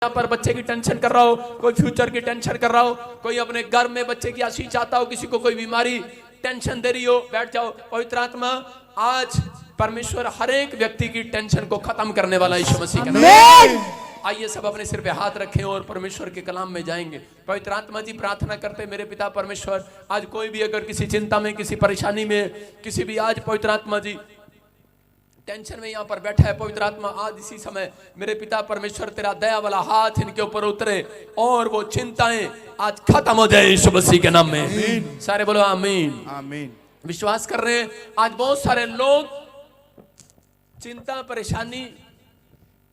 यहाँ पर बच्चे की टेंशन कर रहा हो, कोई फ्यूचर की टेंशन कर रहा हो, कोई अपने घर में बच्चे की आशीष चाहता हो, किसी को कोई बीमारी टेंशन दे रही हो, बैठ जाओ। पवित्र आत्मा आज परमेश्वर हर एक व्यक्ति की टेंशन को खत्म करने वाला यीशु मसीह के नाम में। आइए सब अपने सिर पे हाथ रखें और परमेश्वर के कलाम में जाएंगे। पवित्र आत्मा जी प्रार्थना करते मेरे पिता परमेश्वर, आज कोई भी अगर किसी चिंता में, किसी परेशानी में, किसी भी आज पवित्र आत्मा जी टेंशन में यहाँ पर बैठा है, पवित्र आत्मा आज इसी समय मेरे पिता परमेश्वर तेरा दया वाला हाथ इनके ऊपर उतरे और वो चिंताएं आज खत्म हो जाए यीशु मसीह के नाम में। सारे बोलो आमीन आमीन। विश्वास कर रहे हैं आज बहुत सारे लोग चिंता परेशानी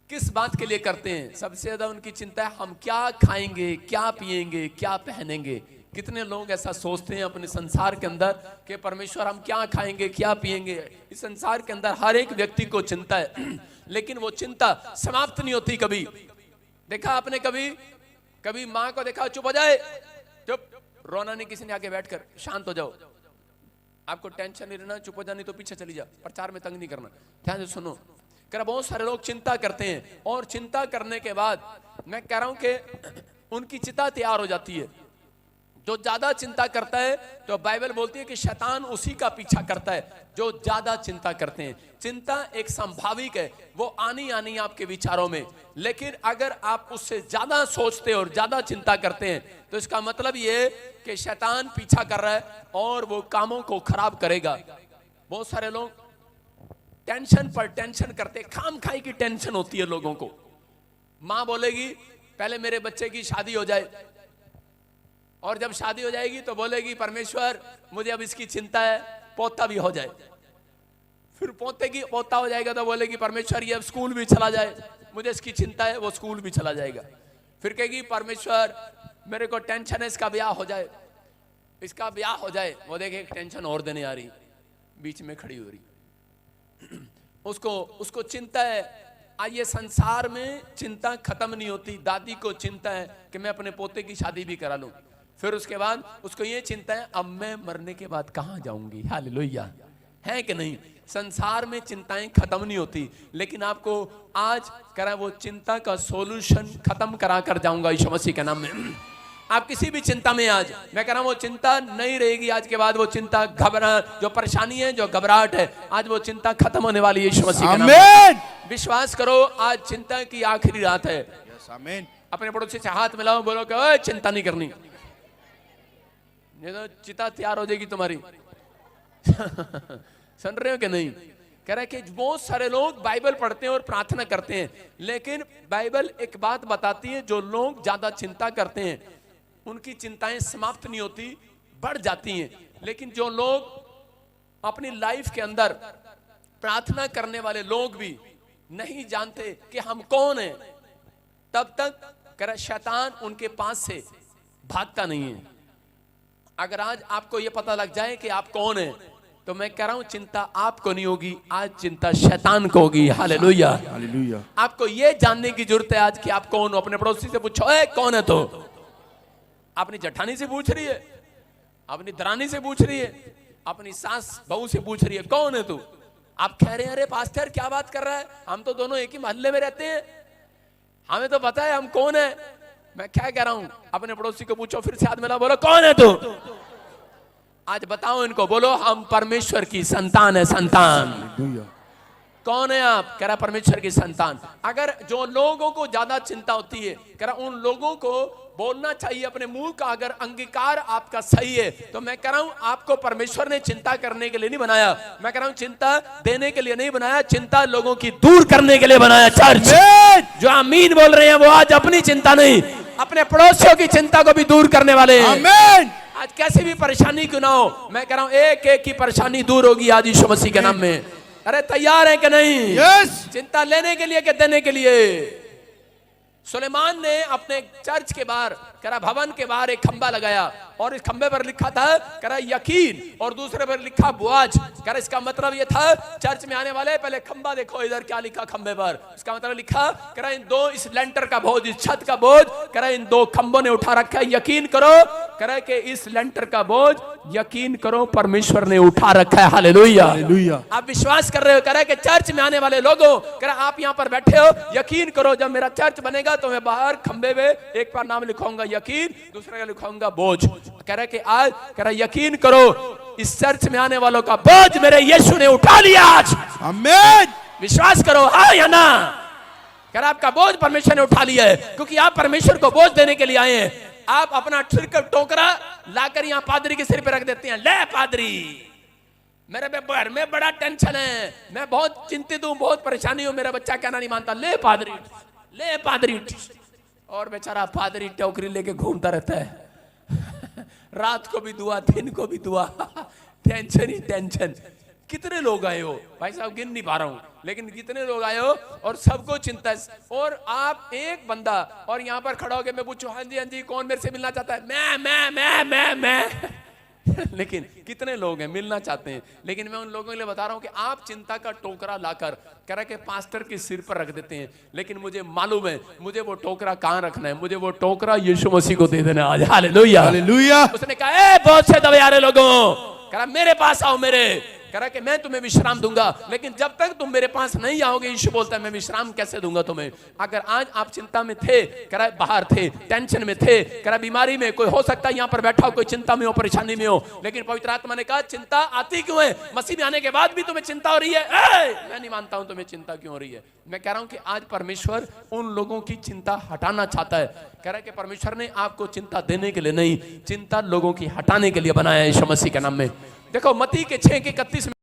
किस बात के लिए करते हैं? सबसे ज्यादा उनकी चिंता है हम क्या खाएंगे, क्या पिएंगे, क्या पहनेंगे। कितने लोग ऐसा सोचते हैं अपने संसार के अंदर कि परमेश्वर हम क्या खाएंगे, क्या पिएंगे। इस संसार के अंदर हर एक व्यक्ति को चिंता है, लेकिन वो चिंता समाप्त नहीं होती। कभी देखा आपने, कभी माँ को देखा चुप हो जाए, चुप, रोना नहीं किसी ने आके बैठकर, शांत हो जाओ, आपको टेंशन नहीं रहना, चुप हो जानी तो पीछे चली जा, प्रचार में तंग नहीं करना, ध्यान से सुनो। कह बहुत सारे लोग चिंता करते हैं और चिंता करने के बाद मैं कह रहा हूं कि उनकी चिता तैयार हो जाती है। जो ज्यादा चिंता करता है तो बाइबल बोलती है कि शैतान उसी का पीछा करता है जो ज्यादा चिंता करते हैं। चिंता एक संभाविक है, वो आनी आपके विचारों में, लेकिन अगर आप उससे ज्यादा सोचते और ज्यादा चिंता करते हैं तो इसका मतलब ये कि शैतान पीछा कर रहा है और वो कामों को खराब करेगा। बहुत सारे लोग टेंशन पर टेंशन करते, खाम खाई की टेंशन होती है लोगों को। मां बोलेगी पहले मेरे बच्चे की शादी हो जाए, और जब शादी हो जाएगी तो बोलेगी परमेश्वर मुझे अब इसकी चिंता है, पोता भी हो जाए। फिर पोते की पोता हो जाएगा तो बोलेगी परमेश्वर ये अब स्कूल भी चला जाए, मुझे इसकी चिंता है, वो स्कूल भी चला जाएगा। फिर कहेगी परमेश्वर मेरे को टेंशन है इसका ब्याह हो जाए, इसका ब्याह हो जाए। वो देखे एक टेंशन और देने आ रही, बीच में खड़ी हो रही, उसको चिंता है। आइए संसार में चिंता खत्म नहीं होती। दादी को चिंता है कि मैं अपने पोते की शादी भी करा लूं, फिर उसके बाद उसको ये चिंता है अब मैं मरने के बाद कहां जाऊंगी। हालेलुया, है कि नहीं? संसार में चिंताएं खत्म नहीं होती, लेकिन आपको आज करा वो चिंता का सॉल्यूशन खत्म करा कर जाऊंगा यीशु मसीह के नाम में। आप किसी भी चिंता में, आज मैं कह रहा हूं वो चिंता नहीं रहेगी। आज के बाद वो चिंता, घबराहट, जो परेशानी है, जो घबराहट है, आज वो चिंता खत्म होने वाली है यीशु मसीह के नाम में। विश्वास करो आज चिंता की आखिरी रात है। आमीन। अपने पड़ोसी से हाथ मिलाओ, बोलो कि ओए चिंता नहीं करनी, ये तो चिता तैयार हो जाएगी तुम्हारी। सुन रहे हो कि नहीं? कह रहा है कि बहुत सारे लोग बाइबल पढ़ते हैं और प्रार्थना करते हैं, लेकिन बाइबल एक बात बताती है जो लोग ज्यादा चिंता करते हैं उनकी चिंताएं समाप्त नहीं होती, बढ़ जाती हैं। लेकिन जो लोग अपनी लाइफ के अंदर प्रार्थना करने वाले लोग भी नहीं जानते कि हम कौन हैं, तब तक कर शैतान उनके पास से भागता नहीं है। अगर आज आपको यह पता लग जाए कि आप कौन हैं, तो मैं कह रहा हूं चिंता आपको नहीं होगी, आज चिंता शैतान को होगी। Hallelujah, hallelujah. आपको यह जानने की जरूरत है आज कि आप कौन हो। अपने पड़ोसी से पूछो ए कौन है? तो अपनी जठानी से पूछ रही है, अपनी दरानी से पूछ रही है, अपनी सास बहू से पूछ रही है कौन है तू? आप कह रहे हैं अरे पास्टर क्या बात कर रहा है, हम तो दोनों एक ही मोहल्ले में रहते हैं, हमें तो पता है हम कौन है। मैं क्या कह रहा हूं, अपने पड़ोसी को पूछो, फिर से हाथ मिला, बोलो कौन है तू? आज बताओ इनको, बोलो हम परमेश्वर की संतान है। संतान कौन है आप? कह रहा परमेश्वर की संतान। अगर जो लोगों को ज्यादा चिंता होती है, कह रहा उन लोगों को बोलना चाहिए अपने मुंह का, अगर अंगीकार आपका सही है तो मैं कह रहा हूं आपको परमेश्वर ने चिंता करने के लिए नहीं बनाया, मैं कह रहा हूं चिंता देने के लिए नहीं बनाया, चिंता लोगों की दूर करने के लिए बनाया। चर्च जो आमीन बोल रहे हैं वो आज अपनी चिंता नहीं, अपने पड़ोसियों की चिंता को भी दूर करने वाले हैं। आमीन। आज कैसी भी परेशानी क्यों ना हो, मैं कह रहा हूं एक एक की परेशानी दूर होगी आज यीशु मसीह के नाम में। अरे तैयार है कि नहीं? यस। चिंता लेने के लिए कि देने के लिए? सुलेमान ने अपने चर्च के बाहर, करा भवन के बाहर एक खंबा लगाया और इस खंबे पर लिखा था करा यकीन और दूसरे पर लिखा बुआज। करा इसका मतलब ये था चर्च में आने वाले पहले खंबा देखो, इधर क्या लिखा खंबे पर, इसका मतलब लिखा करा इन दो, इस लेंटर का बोझ, इस छत का बोझ करा इन दो खंबों ने उठा रखा है, यकीन करो करा कि इस लेंटर का बोझ यकीन करो परमेश्वर ने उठा रखा है। हालेलुया। हालेलुया। आप विश्वास कर रहे हो, कह रहे कि चर्च में आने वाले लोगों, कह रहे आप यहाँ पर बैठे हो, यकीन करो जब मेरा चर्च बनेगा तो मैं बाहर खंबे में एक बार नाम लिखाऊंगा यकीन, दूसरे का लिखाऊंगा बोझ। कह रहे कि आज, कह रहा यकीन करो इस चर्च में आने वालों का बोझ मेरे यीशु ने उठा लिया आज। आमीन। विश्वास करो, हाँ या ना? कह रहा आपका बोझ परमेश्वर ने उठा लिया है, क्योंकि आप परमेश्वर को बोझ देने के लिए आए हैं। आप अपना सिर का टोकरा लाकर यहाँ पादरी के सिर पे रख देते हैं। ले पादरी, मेरे घर में बड़ा टेंशन है, मैं बहुत चिंतित हूं, बहुत परेशानी हूं, मेरा बच्चा कहना नहीं मानता। ले पादरी, ले पादरी। और बेचारा पादरी टोकरी लेके घूमता रहता है रात को भी दुआ, दिन को भी दुआ टेंशन ही टेंशन। कितने लोग आए हो भाई साहब, गिन नहीं पा रहा हूं, लेकिन कितने लोग आए हो और सबको चिंता है। और आप एक बंदा और यहाँ पर खड़ा होकर मैं पूछूं हाँ जी कौन मेरे से मिलना चाहता है, मैं लेकिन कितने लोग हैं मिलना चाहते हैं। लेकिन मैं उन लोगों के लिए बता रहा हूं कि आप चिंता का टोकरा लाकर कह रहे कि पास्टर के सिर पर रख देते हैं, लेकिन मुझे मालूम है मुझे वो टोकरा कहां रखना है, मुझे वो टोकरा यीशु मसीह को दे देना आज। हालेलुया। हालेलुया। उसने कहा बहुत से दबे आ रहे लोगों, कह रहा मेरे पास आओ, मेरे कह रहा कि मैं तुम्हें विश्राम दूंगा, लेकिन जब तक तुम मेरे पास नहीं आओगे, यीशु बोलता है मैं विश्राम कैसे दूंगा तुम्हें। अगर आज आप चिंता में थे, कह रहा बाहर थे, टेंशन में थे, कह रहा बीमारी में, कोई हो सकता है यहाँ पर बैठा हो कोई चिंता में हो, परेशानी में हो, लेकिन पवित्र आत्मा ने कहा चिंता आती क्यों है, मसीह में आने के बाद भी तुम्हें चिंता हो रही है। मैं नहीं मानता हूं तुम्हें चिंता क्यों हो रही है। मैं कह रहा हूं कि आज परमेश्वर उन लोगों की चिंता हटाना चाहता है। कह रहा है कि परमेश्वर ने आपको चिंता देने के लिए नहीं, चिंता लोगों की हटाने के लिए बनाया है यीशु मसीह के नाम में। देखो मत्ती के 6:31 में